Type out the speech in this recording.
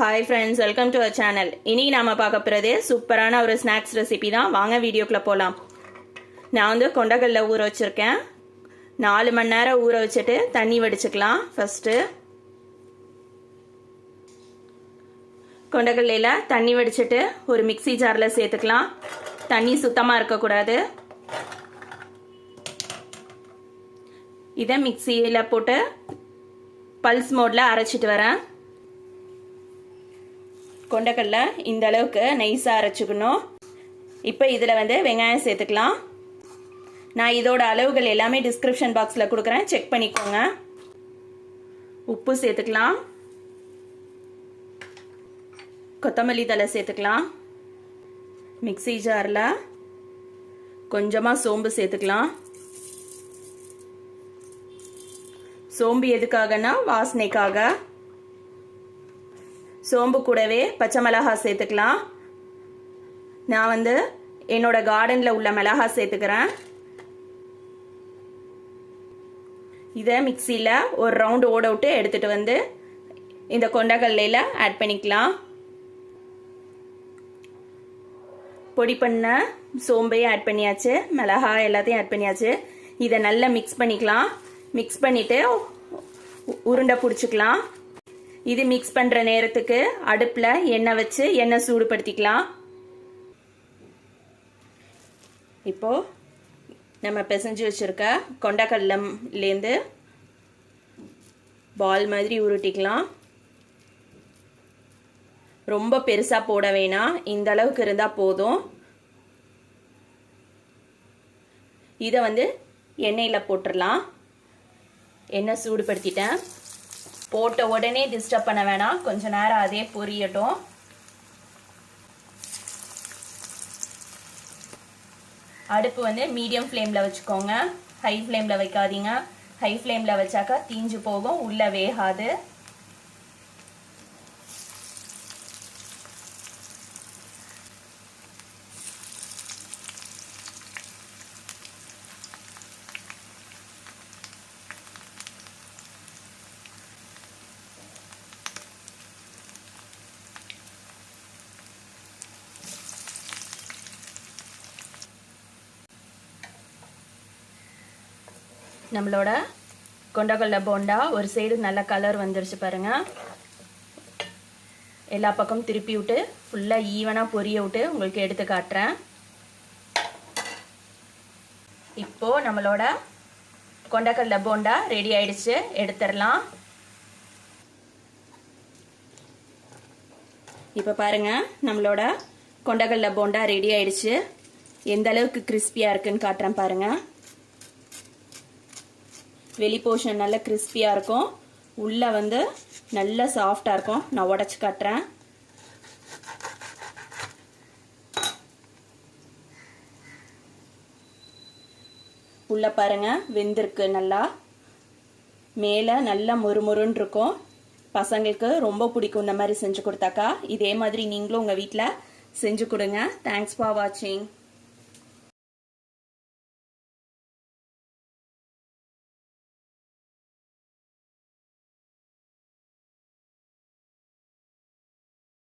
Hi friends, welcome to our channel. இன்னைக்கு நாம பார்க்க போறது சூப்பரான ஒரு ஸ்நாக்ஸ் ரெசிபி தான். வாங்க வீடியோக்குள்ள போலாம். நான் வந்து கொண்டக்கடலை ஊற வச்சிருக்கேன். 4 மணி நேரம் ஊற வச்சிட்டு தண்ணி வடிச்சுக்கலாம். ஃபர்ஸ்ட் கொண்டக்கடலையில தண்ணி வடிச்சிட்டு ஒரு மிக்ஸி ஜார்ல சேர்த்துக்கலாம். தண்ணி சுத்தமா இருக்க கூடாது. இத மிக்ஸியில போட்டு பல்ஸ் மோட்ல அரைச்சிட்டு வரேன். கொண்டக்கடலை இந்த அளவுக்கு நைஸா அரைச்சுக்கணும். இப்போ இதில் வந்து வெங்காயம் சேர்த்துக்கலாம். நான் இதோட அளவுகள் எல்லாமே டிஸ்கிரிப்ஷன் பாக்ஸில் கொடுக்குறேன், செக் பண்ணிக்கோங்க. உப்பு சேர்த்துக்கலாம். கொத்தமல்லி தழை சேர்த்துக்கலாம். மிக்ஸி ஜாரில் கொஞ்சமாக சோம்பு சேர்த்துக்கலாம். சோம்பு எதுக்காகனா வாசனைக்காக. சோம்பு கூடவே பச்சை மிளகாய் சேர்த்துக்கலாம். நான் வந்து என்னோட கார்டனில் உள்ள மிளகாய் சேர்த்துக்கிறேன். இதை மிக்சியில் ஒரு ரவுண்டு ஓட விட்டு எடுத்துட்டு வந்து இந்த கொண்டக்கடலையில் ஆட் பண்ணிக்கலாம். பொடி பண்ண சோம்பையும் ஆட் பண்ணியாச்சு, மிளகாய் எல்லாத்தையும் ஆட் பண்ணியாச்சு. இதை நல்லா மிக்ஸ் பண்ணிக்கலாம். மிக்ஸ் பண்ணிட்டு உருண்டை பிடிச்சிக்கலாம். இது மிக்ஸ் பண்ற நேரத்துக்கு அடுப்புல எண்ணெய் வச்சு எண்ணெய் சூடுபடுத்திக்கலாம். இப்போ நம்ம பிசைஞ்சு வச்சிருக்க கொண்டக்கடலையிலேருந்து பால் மாதிரி உருட்டிக்கலாம். ரொம்ப பெருசா போட வேணாம், இந்த அளவுக்கு இருந்தா போதும். இதை வந்து எண்ணெயில் போட்டுடலாம். எண்ணெய் சூடுபடுத்திட்டேன். போட்ட உடனே டிஸ்டர்ப் பண்ண வேணாம், கொஞ்ச நேரம் அதே பொரியட்டும். அடுப்பு வந்து மீடியம் ஃப்ளேமில் வச்சுக்கோங்க, ஹை ஃப்ளேமில் வைக்காதீங்க. ஹை ஃப்ளேமில் வச்சாக்கா தீஞ்சு போகும், உள்ள வேகாது. நம்மளோட கொண்டக்கடலை போண்டா ஒரு சைடு நல்ல கலர் வந்துருச்சு பாருங்க. எல்லா பக்கமும் திருப்பி விட்டு ஃபுல்லாக ஈவனாக பொரிய விட்டு உங்களுக்கு எடுத்து காட்டுறேன். இப்போ நம்மளோட கொண்டக்கடலை போண்டா ரெடி ஆயிடுச்சு, எடுத்துடலாம். இப்போ பாருங்க, நம்மளோட கொண்டக்கடலை போண்டா ரெடி ஆயிடுச்சு. எந்த அளவுக்கு கிறிஸ்பியா இருக்குன்னு காட்டுறேன் பாருங்க. வெளி போர்ஷன் நல்ல கிறிஸ்பியா இருக்கும், உள்ள வந்து நல்ல சாஃப்டா இருக்கும். நான் உடைச்சு காட்டுறேன். உள்ள பாருங்க, வெந்திருக்கு நல்லா. மேலே நல்லா மொறுமொறுன்னு இருக்கும். பசங்களுக்கு ரொம்ப பிடிக்கும் இந்த மாதிரி செஞ்சு கொடுத்தாக்கா. இதே மாதிரி நீங்களும் உங்க வீட்டில் செஞ்சு கொடுங்க. தேங்க்ஸ் ஃபார் வாட்சிங்.